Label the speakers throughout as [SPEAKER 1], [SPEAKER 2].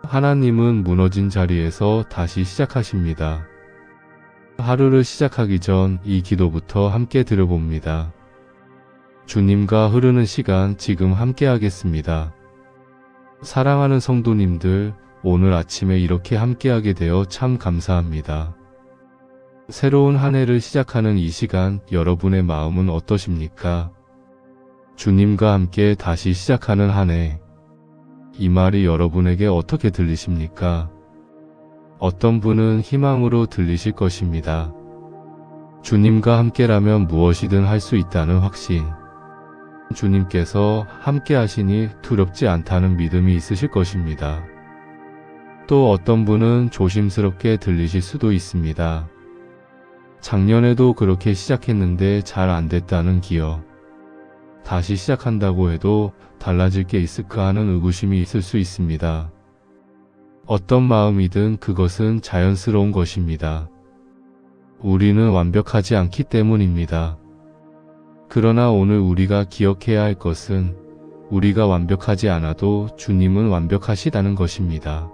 [SPEAKER 1] 하나님은 무너진 자리에서 다시 시작하십니다. 하루를 시작하기 전 이 기도부터 함께 드려봅니다. 주님과 흐르는 시간 지금 함께 하겠습니다. 사랑하는 성도님들, 오늘 아침에 이렇게 함께하게 되어 참 감사합니다. 새로운 한 해를 시작하는 이 시간 여러분의 마음은 어떠십니까? 주님과 함께 다시 시작하는 한 해. 이 말이 여러분에게 어떻게 들리십니까? 어떤 분은 희망으로 들리실 것입니다. 주님과 함께라면 무엇이든 할 수 있다는 확신. 주님께서 함께 하시니 두렵지 않다는 믿음이 있으실 것입니다. 또 어떤 분은 조심스럽게 들리실 수도 있습니다. 작년에도 그렇게 시작했는데 잘 안 됐다는 기억. 다시 시작한다고 해도 달라질 게 있을까 하는 의구심이 있을 수 있습니다. 어떤 마음이든 그것은 자연스러운 것입니다. 우리는 완벽하지 않기 때문입니다. 그러나 오늘 우리가 기억해야 할 것은 우리가 완벽하지 않아도 주님은 완벽하시다는 것입니다.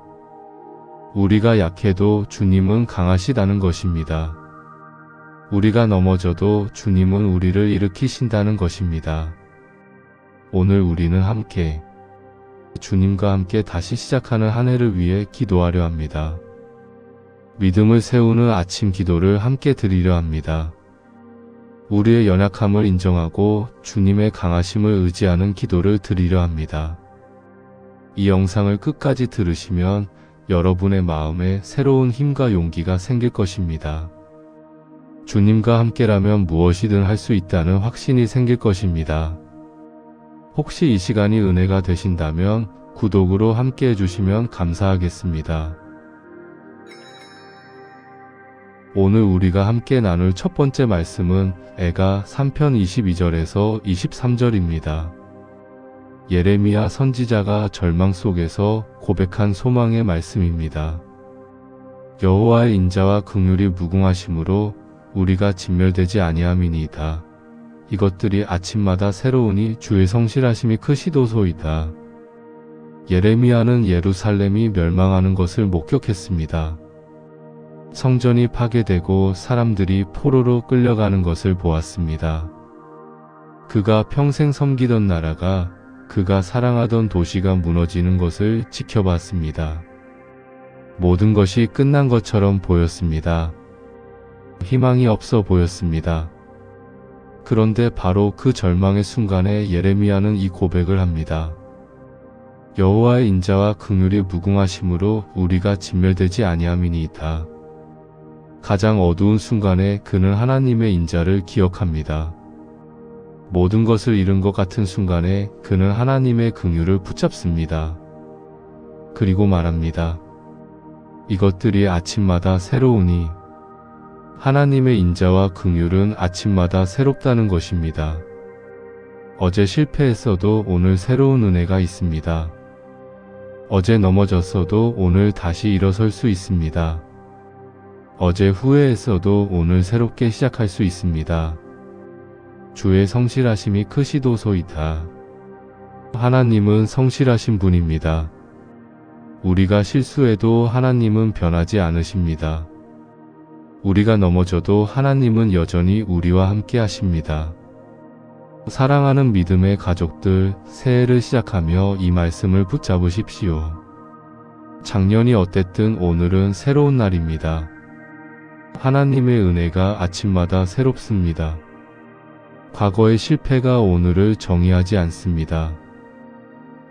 [SPEAKER 1] 우리가 약해도 주님은 강하시다는 것입니다. 우리가 넘어져도 주님은 우리를 일으키신다는 것입니다. 오늘 우리는 함께 주님과 함께 다시 시작하는 한 해를 위해 기도하려 합니다. 믿음을 세우는 아침 기도를 함께 드리려 합니다. 우리의 연약함을 인정하고 주님의 강하심을 의지하는 기도를 드리려 합니다. 이 영상을 끝까지 들으시면 여러분의 마음에 새로운 힘과 용기가 생길 것입니다. 주님과 함께라면 무엇이든 할 수 있다는 확신이 생길 것입니다. 혹시 이 시간이 은혜가 되신다면 구독으로 함께 해주시면 감사하겠습니다. 오늘 우리가 함께 나눌 첫 번째 말씀은 에가 3편 22절에서 23절입니다. 예레미야 선지자가 절망 속에서 고백한 소망의 말씀입니다. 여호와의 인자와 긍휼이 무궁하심으로 우리가 진멸되지 아니함이니이다. 이것들이 아침마다 새로우니 주의 성실하심이 크시도소이다. 예레미야는 예루살렘이 멸망하는 것을 목격했습니다. 성전이 파괴되고 사람들이 포로로 끌려가는 것을 보았습니다. 그가 평생 섬기던 나라가, 그가 사랑하던 도시가 무너지는 것을 지켜봤습니다. 모든 것이 끝난 것처럼 보였습니다. 희망이 없어 보였습니다. 그런데 바로 그 절망의 순간에 예레미야는 이 고백을 합니다. 여호와의 인자와 긍휼이 무궁하심으로 우리가 진멸되지 아니함이니이다. 가장 어두운 순간에 그는 하나님의 인자를 기억합니다. 모든 것을 잃은 것 같은 순간에 그는 하나님의 긍휼을 붙잡습니다. 그리고 말합니다. 이것들이 아침마다 새로우니 하나님의 인자와 긍휼은 아침마다 새롭다는 것입니다. 어제 실패했어도 오늘 새로운 은혜가 있습니다. 어제 넘어졌어도 오늘 다시 일어설 수 있습니다. 어제 후회했어도 오늘 새롭게 시작할 수 있습니다. 주의 성실하심이 크시도소이다. 하나님은 성실하신 분입니다. 우리가 실수해도 하나님은 변하지 않으십니다. 우리가 넘어져도 하나님은 여전히 우리와 함께 하십니다. 사랑하는 믿음의 가족들, 새해를 시작하며 이 말씀을 붙잡으십시오. 작년이 어땠든 오늘은 새로운 날입니다. 하나님의 은혜가 아침마다 새롭습니다. 과거의 실패가 오늘을 정의하지 않습니다.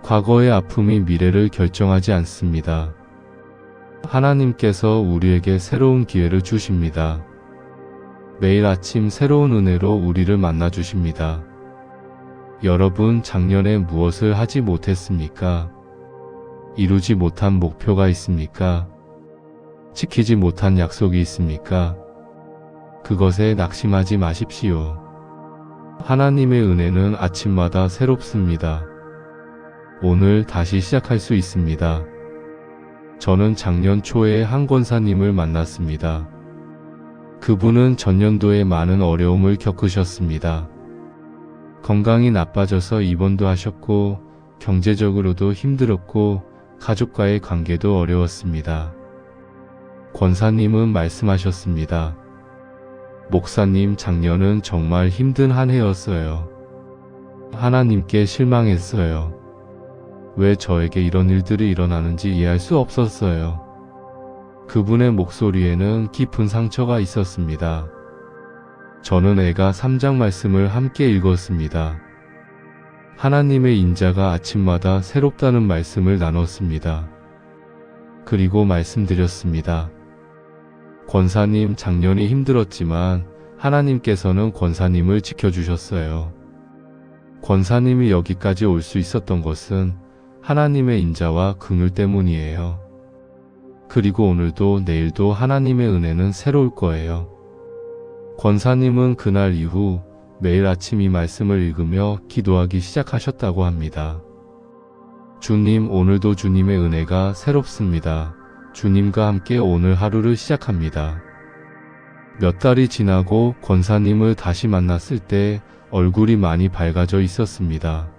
[SPEAKER 1] 과거의 아픔이 미래를 결정하지 않습니다. 하나님께서 우리에게 새로운 기회를 주십니다. 매일 아침 새로운 은혜로 우리를 만나주십니다. 여러분, 작년에 무엇을 하지 못했습니까? 이루지 못한 목표가 있습니까? 지키지 못한 약속이 있습니까? 그것에 낙심하지 마십시오. 하나님의 은혜는 아침마다 새롭습니다. 오늘 다시 시작할 수 있습니다. 저는 작년 초에 한 권사님을 만났습니다. 그분은 전년도에 많은 어려움을 겪으셨습니다. 건강이 나빠져서 입원도 하셨고 경제적으로도 힘들었고 가족과의 관계도 어려웠습니다. 권사님은 말씀하셨습니다. 목사님, 작년은 정말 힘든 한 해였어요. 하나님께 실망했어요. 왜 저에게 이런 일들이 일어나는지 이해할 수 없었어요. 그분의 목소리에는 깊은 상처가 있었습니다. 저는 애가 3장 말씀을 함께 읽었습니다. 하나님의 인자가 아침마다 새롭다는 말씀을 나눴습니다. 그리고 말씀드렸습니다. 권사님, 작년이 힘들었지만 하나님께서는 권사님을 지켜주셨어요. 권사님이 여기까지 올 수 있었던 것은 하나님의 인자와 긍휼 때문이에요. 그리고 오늘도 내일도 하나님의 은혜는 새로울 거예요. 권사님은 그날 이후 매일 아침 이 말씀을 읽으며 기도하기 시작하셨다고 합니다. 주님, 오늘도 주님의 은혜가 새롭습니다. 주님과 함께 오늘 하루를 시작합니다. 몇 달이 지나고 권사님을 다시 만났을 때 얼굴이 많이 밝아져 있었습니다.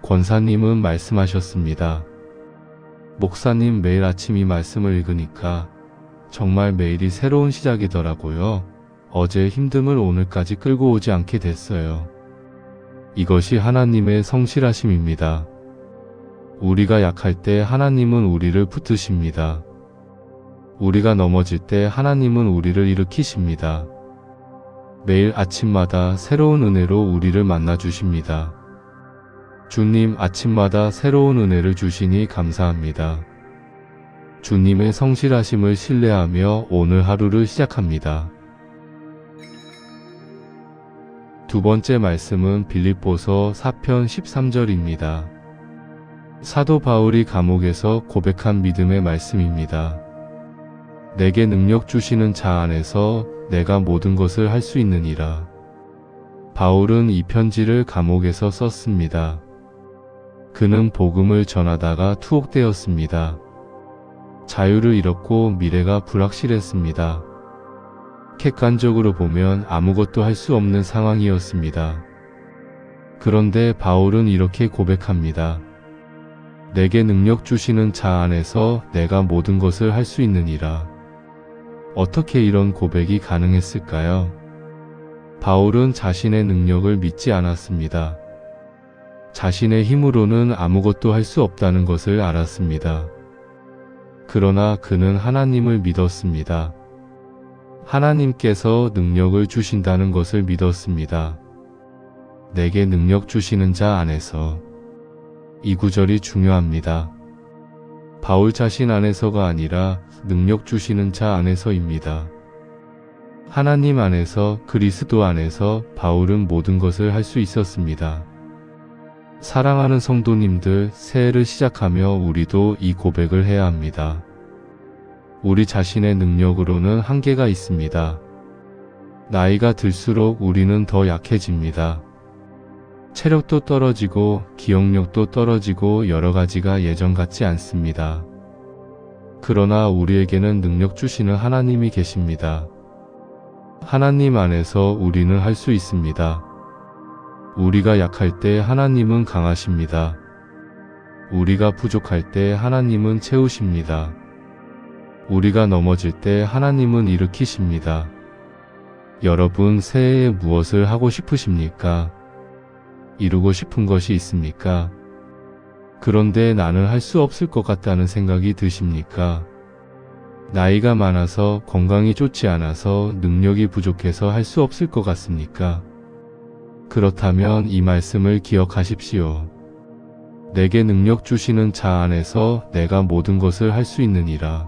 [SPEAKER 1] 권사님은 말씀하셨습니다. 목사님, 매일 아침 이 말씀을 읽으니까 정말 매일이 새로운 시작이더라고요. 어제의 힘듦을 오늘까지 끌고 오지 않게 됐어요. 이것이 하나님의 성실하심입니다. 우리가 약할 때 하나님은 우리를 붙드십니다. 우리가 넘어질 때 하나님은 우리를 일으키십니다. 매일 아침마다 새로운 은혜로 우리를 만나 주십니다. 주님, 아침마다 새로운 은혜를 주시니 감사합니다. 주님의 성실하심을 신뢰하며 오늘 하루를 시작합니다. 두 번째 말씀은 빌립보서 4편 13절입니다. 사도 바울이 감옥에서 고백한 믿음의 말씀입니다. 내게 능력 주시는 자 안에서 내가 모든 것을 할 수 있느니라. 바울은 이 편지를 감옥에서 썼습니다. 그는 복음을 전하다가 투옥되었습니다. 자유를 잃었고 미래가 불확실했습니다. 객관적으로 보면 아무것도 할 수 없는 상황이었습니다. 그런데 바울은 이렇게 고백합니다. 내게 능력 주시는 자 안에서 내가 모든 것을 할 수 있느니라. 어떻게 이런 고백이 가능했을까요? 바울은 자신의 능력을 믿지 않았습니다. 자신의 힘으로는 아무것도 할 수 없다는 것을 알았습니다. 그러나 그는 하나님을 믿었습니다. 하나님께서 능력을 주신다는 것을 믿었습니다. 내게 능력 주시는 자 안에서. 이 구절이 중요합니다. 바울 자신 안에서가 아니라 능력 주시는 자 안에서입니다. 하나님 안에서, 그리스도 안에서 바울은 모든 것을 할 수 있었습니다. 사랑하는 성도님들, 새해를 시작하며 우리도 이 고백을 해야 합니다. 우리 자신의 능력으로는 한계가 있습니다. 나이가 들수록 우리는 더 약해집니다. 체력도 떨어지고 기억력도 떨어지고 여러 가지가 예전 같지 않습니다. 그러나 우리에게는 능력 주시는 하나님이 계십니다. 하나님 안에서 우리는 할 수 있습니다. 우리가 약할 때 하나님은 강하십니다. 우리가 부족할 때 하나님은 채우십니다. 우리가 넘어질 때 하나님은 일으키십니다. 여러분, 새해에 무엇을 하고 싶으십니까? 이루고 싶은 것이 있습니까? 그런데 나는 할 수 없을 것 같다는 생각이 드십니까? 나이가 많아서, 건강이 좋지 않아서, 능력이 부족해서 할 수 없을 것 같습니까? 그렇다면 이 말씀을 기억하십시오. 내게 능력 주시는 자 안에서 내가 모든 것을 할 수 있느니라.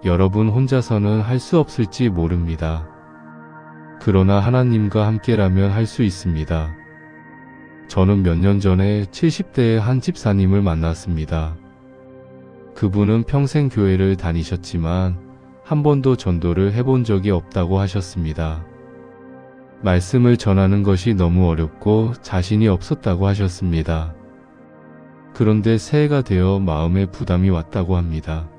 [SPEAKER 1] 여러분 혼자서는 할 수 없을지 모릅니다. 그러나 하나님과 함께라면 할 수 있습니다. 저는 몇 년 전에 70대의 한 집사님을 만났습니다. 그분은 평생 교회를 다니셨지만 한 번도 전도를 해본 적이 없다고 하셨습니다. 말씀을 전하는 것이 너무 어렵고 자신이 없었다고 하셨습니다. 그런데 새해가 되어 마음에 부담이 왔다고 합니다.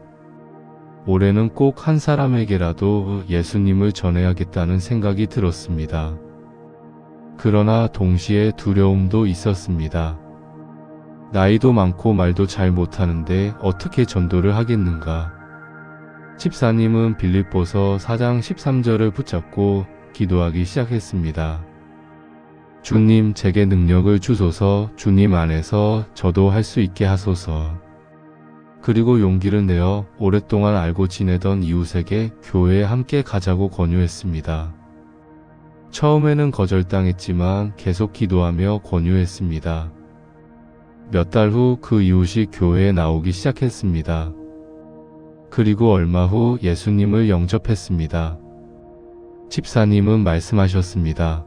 [SPEAKER 1] 올해는 꼭 한 사람에게라도 예수님을 전해야겠다는 생각이 들었습니다. 그러나 동시에 두려움도 있었습니다. 나이도 많고 말도 잘 못하는데 어떻게 전도를 하겠는가. 집사님은 빌립보서 4장 13절을 붙잡고 기도하기 시작했습니다. 주님, 제게 능력을 주소서. 주님 안에서 저도 할 수 있게 하소서. 그리고 용기를 내어 오랫동안 알고 지내던 이웃에게 교회에 함께 가자고 권유했습니다. 처음에는 거절당했지만 계속 기도하며 권유했습니다. 몇 달 후 그 이웃이 교회에 나오기 시작했습니다. 그리고 얼마 후 예수님을 영접했습니다. 집사님은 말씀하셨습니다.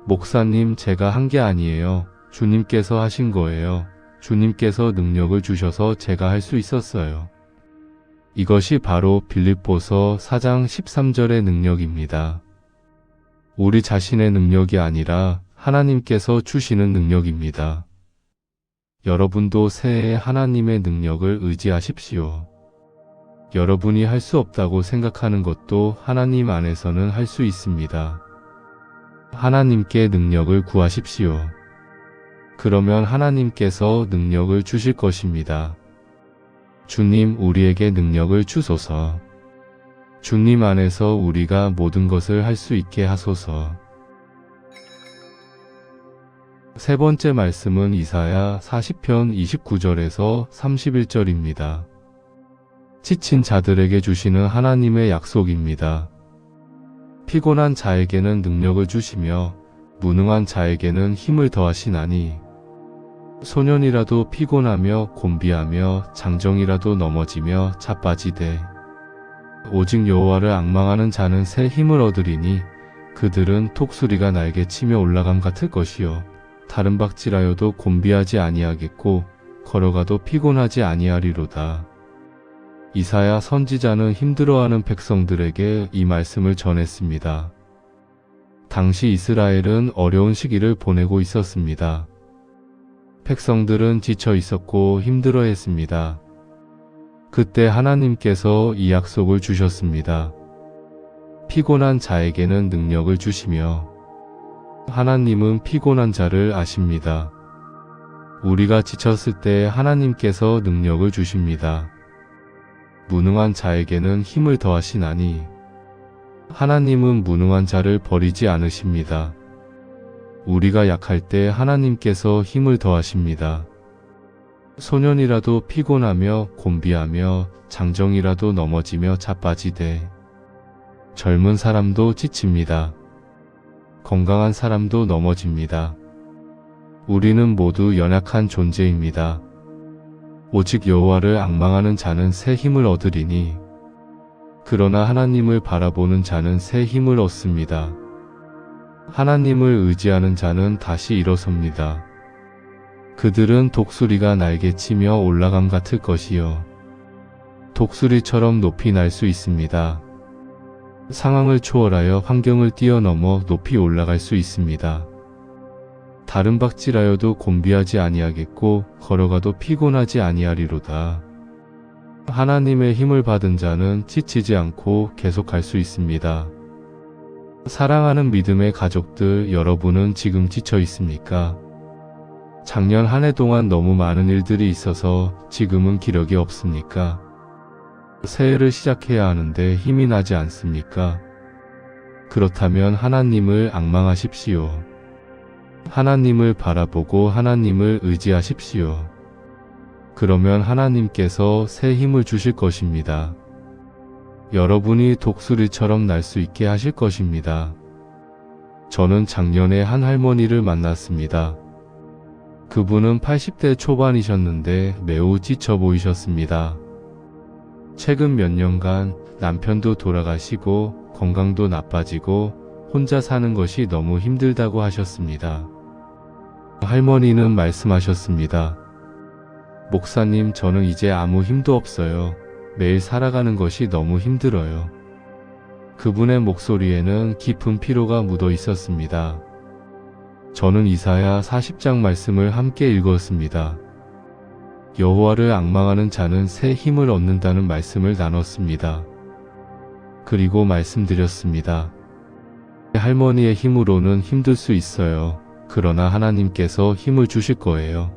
[SPEAKER 1] 목사님, 제가 한 게 아니에요. 주님께서 하신 거예요. 주님께서 능력을 주셔서 제가 할 수 있었어요. 이것이 바로 빌립보서 4장 13절의 능력입니다. 우리 자신의 능력이 아니라 하나님께서 주시는 능력입니다. 여러분도 새해에 하나님의 능력을 의지하십시오. 여러분이 할 수 없다고 생각하는 것도 하나님 안에서는 할 수 있습니다. 하나님께 능력을 구하십시오. 그러면 하나님께서 능력을 주실 것입니다. 주님, 우리에게 능력을 주소서. 주님 안에서 우리가 모든 것을 할 수 있게 하소서. 세 번째 말씀은 이사야 40편 29절에서 31절입니다. 지친 자들에게 주시는 하나님의 약속입니다. 피곤한 자에게는 능력을 주시며 무능한 자에게는 힘을 더하시나니 소년이라도 피곤하며 곤비하며 장정이라도 넘어지며 자빠지되 오직 여호와를 앙망하는 자는 새 힘을 얻으리니 그들은 독수리가 날개 치며 올라감 같을 것이요 다른 박질하여도 곤비하지 아니하겠고 걸어가도 피곤하지 아니하리로다. 이사야 선지자는 힘들어하는 백성들에게 이 말씀을 전했습니다. 당시 이스라엘은 어려운 시기를 보내고 있었습니다. 백성들은 지쳐 있었고 힘들어 했습니다. 그때 하나님께서 이 약속을 주셨습니다. 피곤한 자에게는 능력을 주시며 하나님은 피곤한 자를 아십니다. 우리가 지쳤을 때 하나님께서 능력을 주십니다. 무능한 자에게는 힘을 더하시나니 하나님은 무능한 자를 버리지 않으십니다. 우리가 약할 때 하나님께서 힘을 더하십니다. 소년이라도 피곤하며 곤비하며 장정이라도 넘어지며 자빠지되 젊은 사람도 지칩니다. 건강한 사람도 넘어집니다. 우리는 모두 연약한 존재입니다. 오직 여호와를 앙망하는 자는 새 힘을 얻으리니 그러나 하나님을 바라보는 자는 새 힘을 얻습니다. 하나님을 의지하는 자는 다시 일어섭니다. 그들은 독수리가 날개치며 올라감 같을 것이요 독수리처럼 높이 날 수 있습니다. 상황을 초월하여 환경을 뛰어넘어 높이 올라갈 수 있습니다. 다른 박질하여도 곤비하지 아니하겠고 걸어가도 피곤하지 아니하리로다. 하나님의 힘을 받은 자는 지치지 않고 계속할 수 있습니다. 사랑하는 믿음의 가족들, 여러분은 지금 지쳐 있습니까? 작년 한 해 동안 너무 많은 일들이 있어서 지금은 기력이 없습니까? 새해를 시작해야 하는데 힘이 나지 않습니까? 그렇다면 하나님을 앙망하십시오. 하나님을 바라보고 하나님을 의지하십시오. 그러면 하나님께서 새 힘을 주실 것입니다. 여러분이 독수리처럼 날 수 있게 하실 것입니다. 저는 작년에 한 할머니를 만났습니다. 그분은 80대 초반이셨는데 매우 지쳐 보이셨습니다. 최근 몇 년간 남편도 돌아가시고 건강도 나빠지고 혼자 사는 것이 너무 힘들다고 하셨습니다. 할머니는 말씀하셨습니다. 목사님, 저는 이제 아무 힘도 없어요. 매일 살아가는 것이 너무 힘들어요. 그분의 목소리에는 깊은 피로가 묻어 있었습니다. 저는 이사야 40장 말씀을 함께 읽었습니다. 여호와를 앙망하는 자는 새 힘을 얻는다는 말씀을 나눴습니다. 그리고 말씀드렸습니다. 할머니의 힘으로는 힘들 수 있어요. 그러나 하나님께서 힘을 주실 거예요.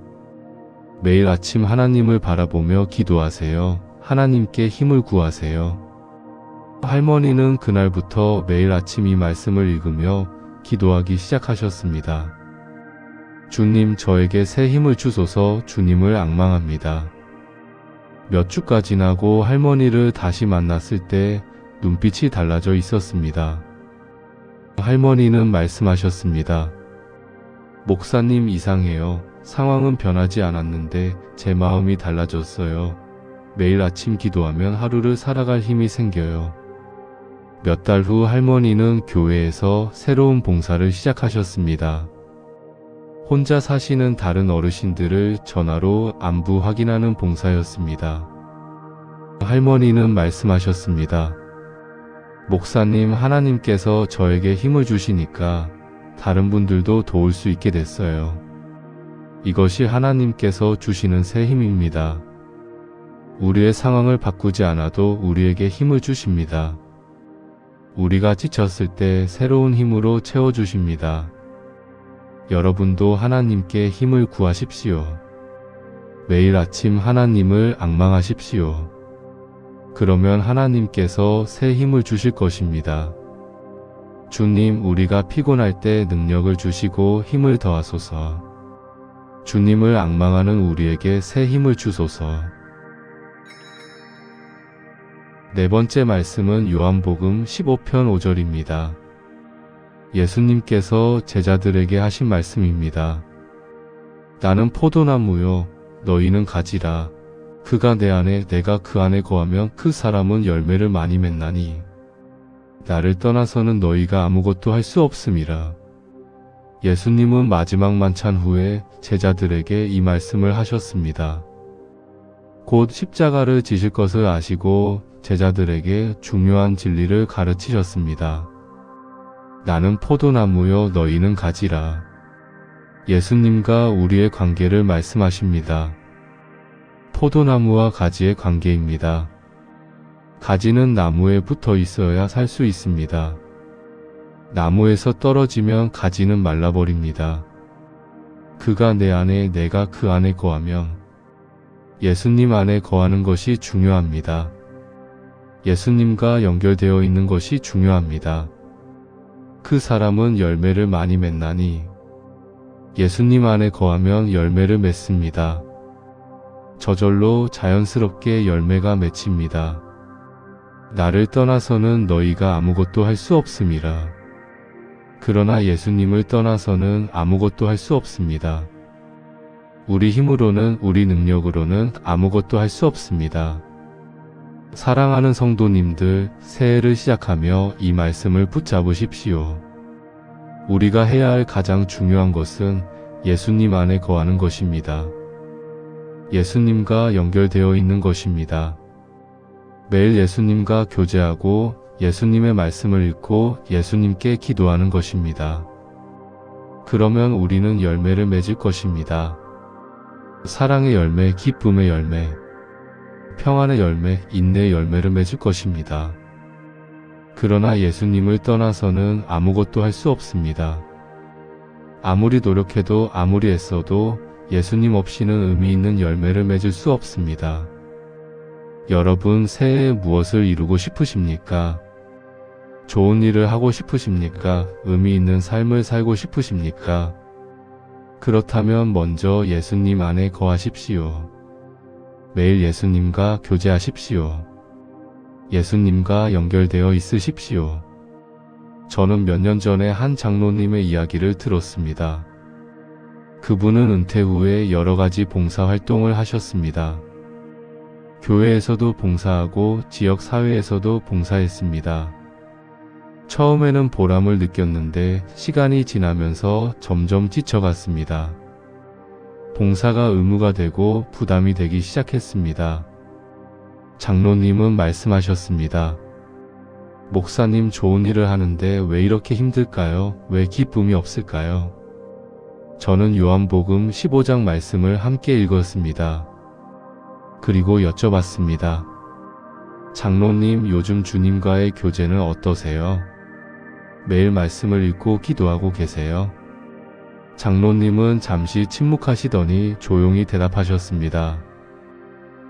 [SPEAKER 1] 매일 아침 하나님을 바라보며 기도하세요. 하나님께 힘을 구하세요. 할머니는 그날부터 매일 아침 이 말씀을 읽으며 기도하기 시작하셨습니다. 주님, 저에게 새 힘을 주소서. 주님을 앙망합니다. 몇 주가 지나고 할머니를 다시 만났을 때 눈빛이 달라져 있었습니다. 할머니는 말씀하셨습니다. 목사님, 이상해요. 상황은 변하지 않았는데 제 마음이 달라졌어요. 매일 아침 기도하면 하루를 살아갈 힘이 생겨요. 몇 달 후 할머니는 교회에서 새로운 봉사를 시작하셨습니다. 혼자 사시는 다른 어르신들을 전화로 안부 확인하는 봉사였습니다. 할머니는 말씀하셨습니다. 목사님, 하나님께서 저에게 힘을 주시니까 다른 분들도 도울 수 있게 됐어요. 이것이 하나님께서 주시는 새 힘입니다. 우리의 상황을 바꾸지 않아도 우리에게 힘을 주십니다. 우리가 지쳤을 때 새로운 힘으로 채워주십니다. 여러분도 하나님께 힘을 구하십시오. 매일 아침 하나님을 앙망하십시오. 그러면 하나님께서 새 힘을 주실 것입니다. 주님, 우리가 피곤할 때 능력을 주시고 힘을 더하소서. 주님을 앙망하는 우리에게 새 힘을 주소서. 네 번째 말씀은 요한복음 15편 5절입니다. 예수님께서 제자들에게 하신 말씀입니다. 나는 포도나무요, 너희는 가지라. 그가 내 안에 내가 그 안에 거하면 그 사람은 열매를 많이 맺나니 나를 떠나서는 너희가 아무것도 할 수 없음이라. 예수님은 마지막 만찬 후에 제자들에게 이 말씀을 하셨습니다. 곧 십자가를 지실 것을 아시고 제자들에게 중요한 진리를 가르치셨습니다. 나는 포도나무요, 너희는 가지라. 예수님과 우리의 관계를 말씀하십니다. 포도나무와 가지의 관계입니다. 가지는 나무에 붙어 있어야 살 수 있습니다. 나무에서 떨어지면 가지는 말라버립니다. 그가 내 안에 내가 그 안에 거하면 예수님 안에 거하는 것이 중요합니다. 예수님과 연결되어 있는 것이 중요합니다. 그 사람은 열매를 많이 맺나니 예수님 안에 거하면 열매를 맺습니다. 저절로 자연스럽게 열매가 맺힙니다. 나를 떠나서는 너희가 아무것도 할 수 없음이라. 그러나 예수님을 떠나서는 아무것도 할 수 없습니다. 우리 힘으로는, 우리 능력으로는 아무것도 할 수 없습니다. 사랑하는 성도님들, 새해를 시작하며 이 말씀을 붙잡으십시오. 우리가 해야 할 가장 중요한 것은 예수님 안에 거하는 것입니다. 예수님과 연결되어 있는 것입니다. 매일 예수님과 교제하고 예수님의 말씀을 읽고 예수님께 기도하는 것입니다. 그러면 우리는 열매를 맺을 것입니다. 사랑의 열매, 기쁨의 열매, 평안의 열매, 인내의 열매를 맺을 것입니다. 그러나 예수님을 떠나서는 아무것도 할 수 없습니다. 아무리 노력해도 아무리 애써도 예수님 없이는 의미 있는 열매를 맺을 수 없습니다. 여러분, 새해에 무엇을 이루고 싶으십니까? 좋은 일을 하고 싶으십니까? 의미 있는 삶을 살고 싶으십니까? 그렇다면 먼저 예수님 안에 거하십시오. 매일 예수님과 교제하십시오. 예수님과 연결되어 있으십시오. 저는 몇 년 전에 한 장로님의 이야기를 들었습니다. 그분은 은퇴 후에 여러 가지 봉사 활동을 하셨습니다. 교회에서도 봉사하고 지역 사회에서도 봉사했습니다. 처음에는 보람을 느꼈는데 시간이 지나면서 점점 지쳐갔습니다. 봉사가 의무가 되고 부담이 되기 시작했습니다. 장로님은 말씀하셨습니다. 목사님, 좋은 일을 하는데 왜 이렇게 힘들까요? 왜 기쁨이 없을까요? 저는 요한복음 15장 말씀을 함께 읽었습니다. 그리고 여쭤봤습니다. 장로님, 요즘 주님과의 교제는 어떠세요? 매일 말씀을 읽고 기도하고 계세요? 장로님은 잠시 침묵하시더니 조용히 대답하셨습니다.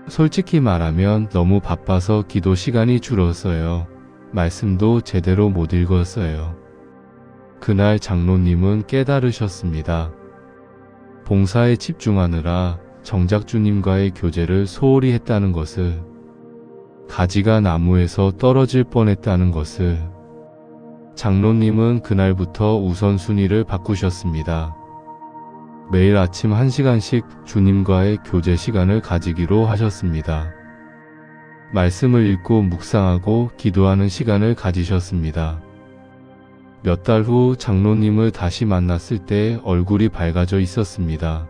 [SPEAKER 1] 솔직히 말하면 너무 바빠서 기도 시간이 줄었어요. 말씀도 제대로 못 읽었어요. 그날 장로님은 깨달으셨습니다. 봉사에 집중하느라 정작 주님과의 교제를 소홀히 했다는 것을, 가지가 나무에서 떨어질 뻔했다는 것을. 장로님은 그날부터 우선순위를 바꾸셨습니다. 매일 아침 1시간씩 주님과의 교제 시간을 가지기로 하셨습니다. 말씀을 읽고 묵상하고 기도하는 시간을 가지셨습니다. 몇 달 후 장로님을 다시 만났을 때 얼굴이 밝아져 있었습니다.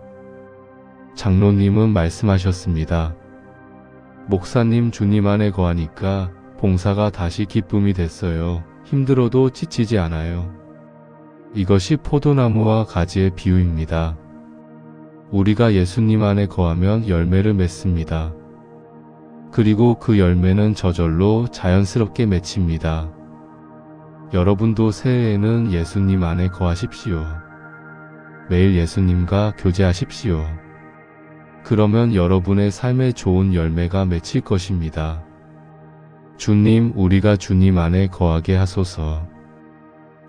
[SPEAKER 1] 장로님은 말씀하셨습니다. 목사님, 주님 안에 거하니까 봉사가 다시 기쁨이 됐어요. 힘들어도 지치지 않아요. 이것이 포도나무와 가지의 비유입니다. 우리가 예수님 안에 거하면 열매를 맺습니다. 그리고 그 열매는 저절로 자연스럽게 맺힙니다. 여러분도 새해에는 예수님 안에 거하십시오. 매일 예수님과 교제하십시오. 그러면 여러분의 삶에 좋은 열매가 맺힐 것입니다. 주님, 우리가 주님 안에 거하게 하소서.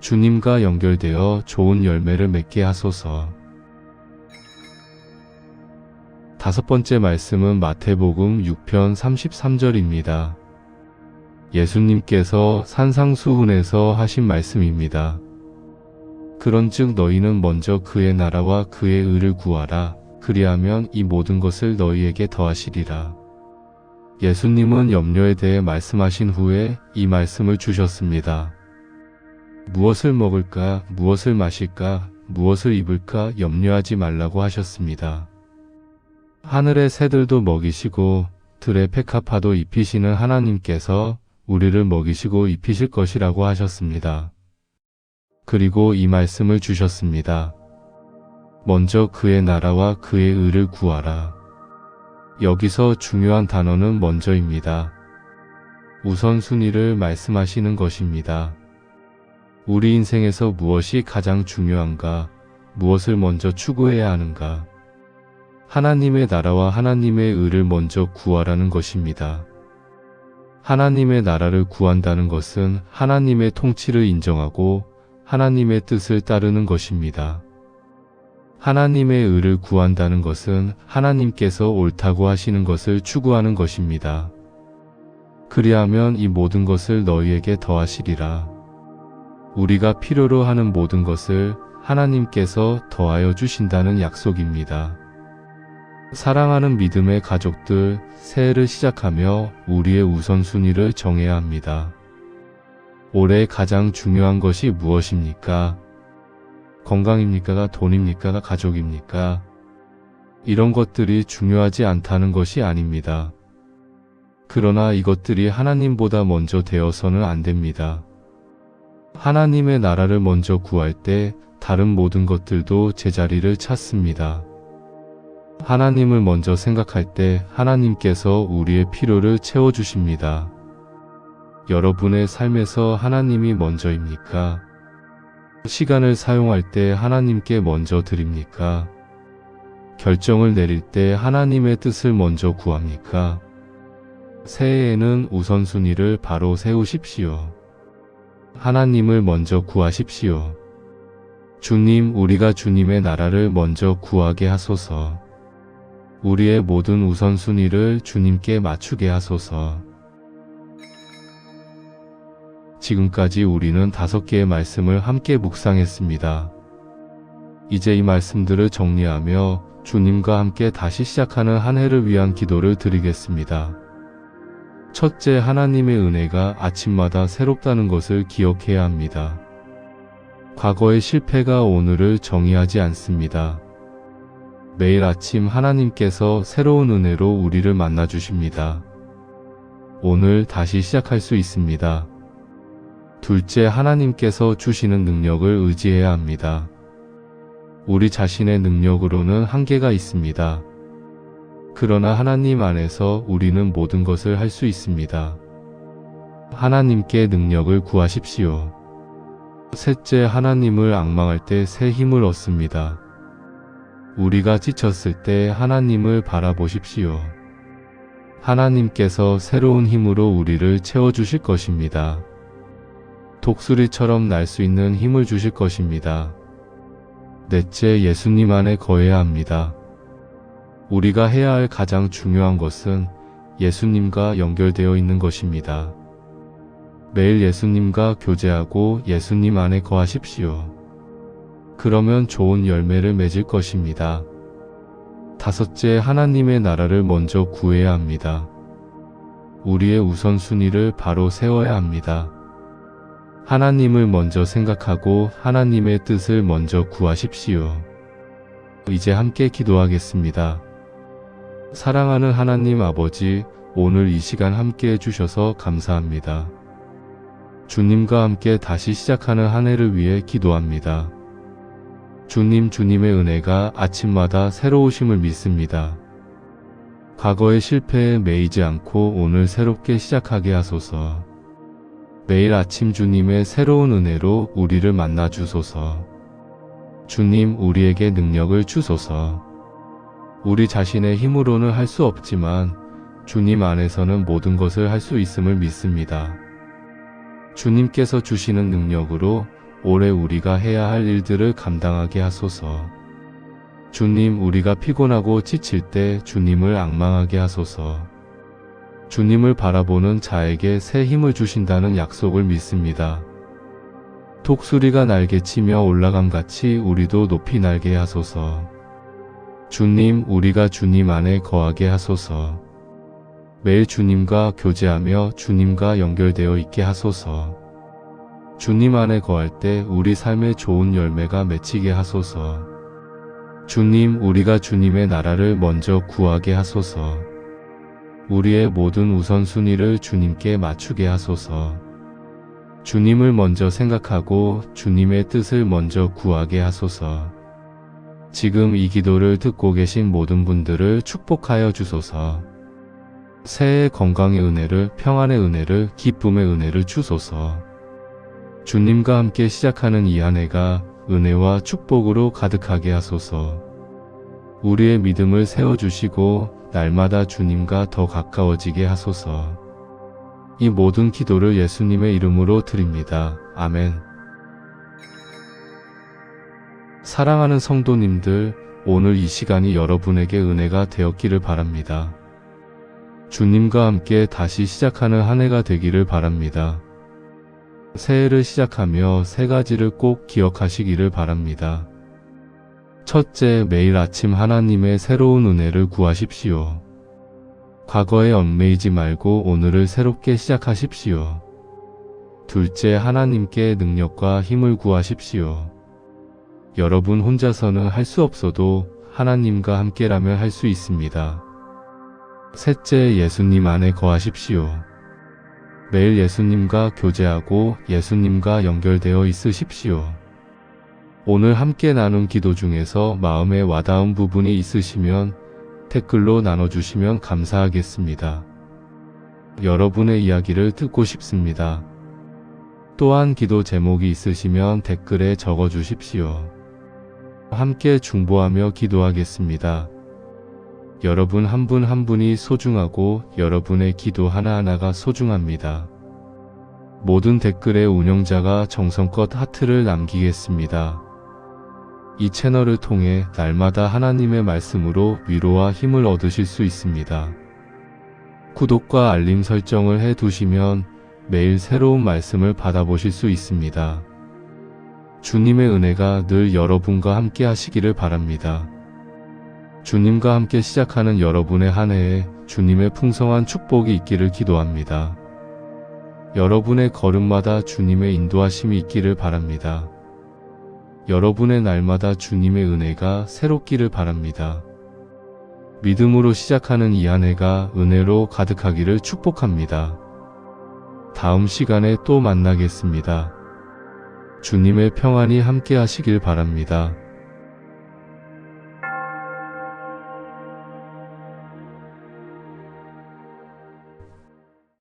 [SPEAKER 1] 주님과 연결되어 좋은 열매를 맺게 하소서. 5번째 말씀은 마태복음 6편 33절입니다. 예수님께서 산상수훈에서 하신 말씀입니다. 그런즉 너희는 먼저 그의 나라와 그의 의를 구하라. 그리하면 이 모든 것을 너희에게 더하시리라. 예수님은 염려에 대해 말씀하신 후에 이 말씀을 주셨습니다. 무엇을 먹을까, 무엇을 마실까, 무엇을 입을까 염려하지 말라고 하셨습니다. 하늘의 새들도 먹이시고 들의 백합화도 입히시는 하나님께서 우리를 먹이시고 입히실 것이라고 하셨습니다. 그리고 이 말씀을 주셨습니다. 먼저 그의 나라와 그의 의를 구하라. 여기서 중요한 단어는 먼저입니다. 우선순위를 말씀하시는 것입니다. 우리 인생에서 무엇이 가장 중요한가, 무엇을 먼저 추구해야 하는가. 하나님의 나라와 하나님의 의를 먼저 구하라는 것입니다. 하나님의 나라를 구한다는 것은 하나님의 통치를 인정하고 하나님의 뜻을 따르는 것입니다. 하나님의 의를 구한다는 것은 하나님께서 옳다고 하시는 것을 추구하는 것입니다. 그리하면 이 모든 것을 너희에게 더하시리라. 우리가 필요로 하는 모든 것을 하나님께서 더하여 주신다는 약속입니다. 사랑하는 믿음의 가족들, 새해를 시작하며 우리의 우선순위를 정해야 합니다. 올해 가장 중요한 것이 무엇입니까? 건강입니까? 돈입니까? 가족입니까? 이런 것들이 중요하지 않다는 것이 아닙니다. 그러나 이것들이 하나님보다 먼저 되어서는 안 됩니다. 하나님의 나라를 먼저 구할 때 다른 모든 것들도 제자리를 찾습니다. 하나님을 먼저 생각할 때 하나님께서 우리의 필요를 채워주십니다. 여러분의 삶에서 하나님이 먼저입니까? 시간을 사용할 때 하나님께 먼저 드립니까? 결정을 내릴 때 하나님의 뜻을 먼저 구합니까? 새해에는 우선순위를 바로 세우십시오. 하나님을 먼저 구하십시오. 주님, 우리가 주님의 나라를 먼저 구하게 하소서. 우리의 모든 우선순위를 주님께 맞추게 하소서. 지금까지 우리는 5개의 말씀을 함께 묵상했습니다. 이제 이 말씀들을 정리하며 주님과 함께 다시 시작하는 한 해를 위한 기도를 드리겠습니다. 첫째, 하나님의 은혜가 아침마다 새롭다는 것을 기억해야 합니다. 과거의 실패가 오늘을 정의하지 않습니다. 매일 아침 하나님께서 새로운 은혜로 우리를 만나주십니다. 오늘 다시 시작할 수 있습니다. 둘째, 하나님께서 주시는 능력을 의지해야 합니다. 우리 자신의 능력으로는 한계가 있습니다. 그러나 하나님 안에서 우리는 모든 것을 할 수 있습니다. 하나님께 능력을 구하십시오. 셋째, 하나님을 앙망할 때 새 힘을 얻습니다. 우리가 지쳤을 때 하나님을 바라보십시오. 하나님께서 새로운 힘으로 우리를 채워주실 것입니다. 독수리처럼 날 수 있는 힘을 주실 것입니다. 넷째, 예수님 안에 거해야 합니다. 우리가 해야 할 가장 중요한 것은 예수님과 연결되어 있는 것입니다. 매일 예수님과 교제하고 예수님 안에 거하십시오. 그러면 좋은 열매를 맺을 것입니다. 다섯째, 하나님의 나라를 먼저 구해야 합니다. 우리의 우선순위를 바로 세워야 합니다. 하나님을 먼저 생각하고 하나님의 뜻을 먼저 구하십시오. 이제 함께 기도하겠습니다. 사랑하는 하나님 아버지, 오늘 이 시간 함께 해주셔서 감사합니다. 주님과 함께 다시 시작하는 한 해를 위해 기도합니다. 주님의 은혜가 아침마다 새로우심을 믿습니다. 과거의 실패에 매이지 않고 오늘 새롭게 시작하게 하소서. 매일 아침 주님의 새로운 은혜로 우리를 만나 주소서. 주님, 우리에게 능력을 주소서. 우리 자신의 힘으로는 할 수 없지만 주님 안에서는 모든 것을 할 수 있음을 믿습니다. 주님께서 주시는 능력으로 올해 우리가 해야 할 일들을 감당하게 하소서. 주님, 우리가 피곤하고 지칠 때 주님을 앙망하게 하소서. 주님을 바라보는 자에게 새 힘을 주신다는 약속을 믿습니다. 독수리가 날개치며 올라감같이 우리도 높이 날게 하소서. 주님, 우리가 주님 안에 거하게 하소서. 매일 주님과 교제하며 주님과 연결되어 있게 하소서. 주님 안에 거할 때 우리 삶에 좋은 열매가 맺히게 하소서. 주님, 우리가 주님의 나라를 먼저 구하게 하소서. 우리의 모든 우선순위를 주님께 맞추게 하소서. 주님을 먼저 생각하고 주님의 뜻을 먼저 구하게 하소서. 지금 이 기도를 듣고 계신 모든 분들을 축복하여 주소서. 새해 건강의 은혜를, 평안의 은혜를, 기쁨의 은혜를 주소서. 주님과 함께 시작하는 이 한 해가 은혜와 축복으로 가득하게 하소서. 우리의 믿음을 세워주시고 날마다 주님과 더 가까워지게 하소서. 이 모든 기도를 예수님의 이름으로 드립니다. 아멘. 사랑하는 성도님들, 오늘 이 시간이 여러분에게 은혜가 되었기를 바랍니다. 주님과 함께 다시 시작하는 한 해가 되기를 바랍니다. 새해를 시작하며 세 가지를 꼭 기억하시기를 바랍니다. 첫째, 매일 아침 하나님의 새로운 은혜를 구하십시오. 과거에 얽매이지 말고 오늘을 새롭게 시작하십시오. 둘째, 하나님께 능력과 힘을 구하십시오. 여러분 혼자서는 할 수 없어도 하나님과 함께라면 할 수 있습니다. 셋째, 예수님 안에 거하십시오. 매일 예수님과 교제하고 예수님과 연결되어 있으십시오. 오늘 함께 나눈 기도 중에서 마음에 와닿은 부분이 있으시면 댓글로 나눠주시면 감사하겠습니다. 여러분의 이야기를 듣고 싶습니다. 또한 기도 제목이 있으시면 댓글에 적어주십시오. 함께 중보하며 기도하겠습니다. 여러분 한 분 한 분이 소중하고 여러분의 기도 하나하나가 소중합니다. 모든 댓글에 운영자가 정성껏 하트를 남기겠습니다. 이 채널을 통해 날마다 하나님의 말씀으로 위로와 힘을 얻으실 수 있습니다. 구독과 알림 설정을 해두시면 매일 새로운 말씀을 받아보실 수 있습니다. 주님의 은혜가 늘 여러분과 함께 하시기를 바랍니다. 주님과 함께 시작하는 여러분의 한 해에 주님의 풍성한 축복이 있기를 기도합니다. 여러분의 걸음마다 주님의 인도하심이 있기를 바랍니다. 여러분의 날마다 주님의 은혜가 새롭기를 바랍니다. 믿음으로 시작하는 이 한 해가 은혜로 가득하기를 축복합니다. 다음 시간에 또 만나겠습니다. 주님의 평안이 함께 하시길 바랍니다.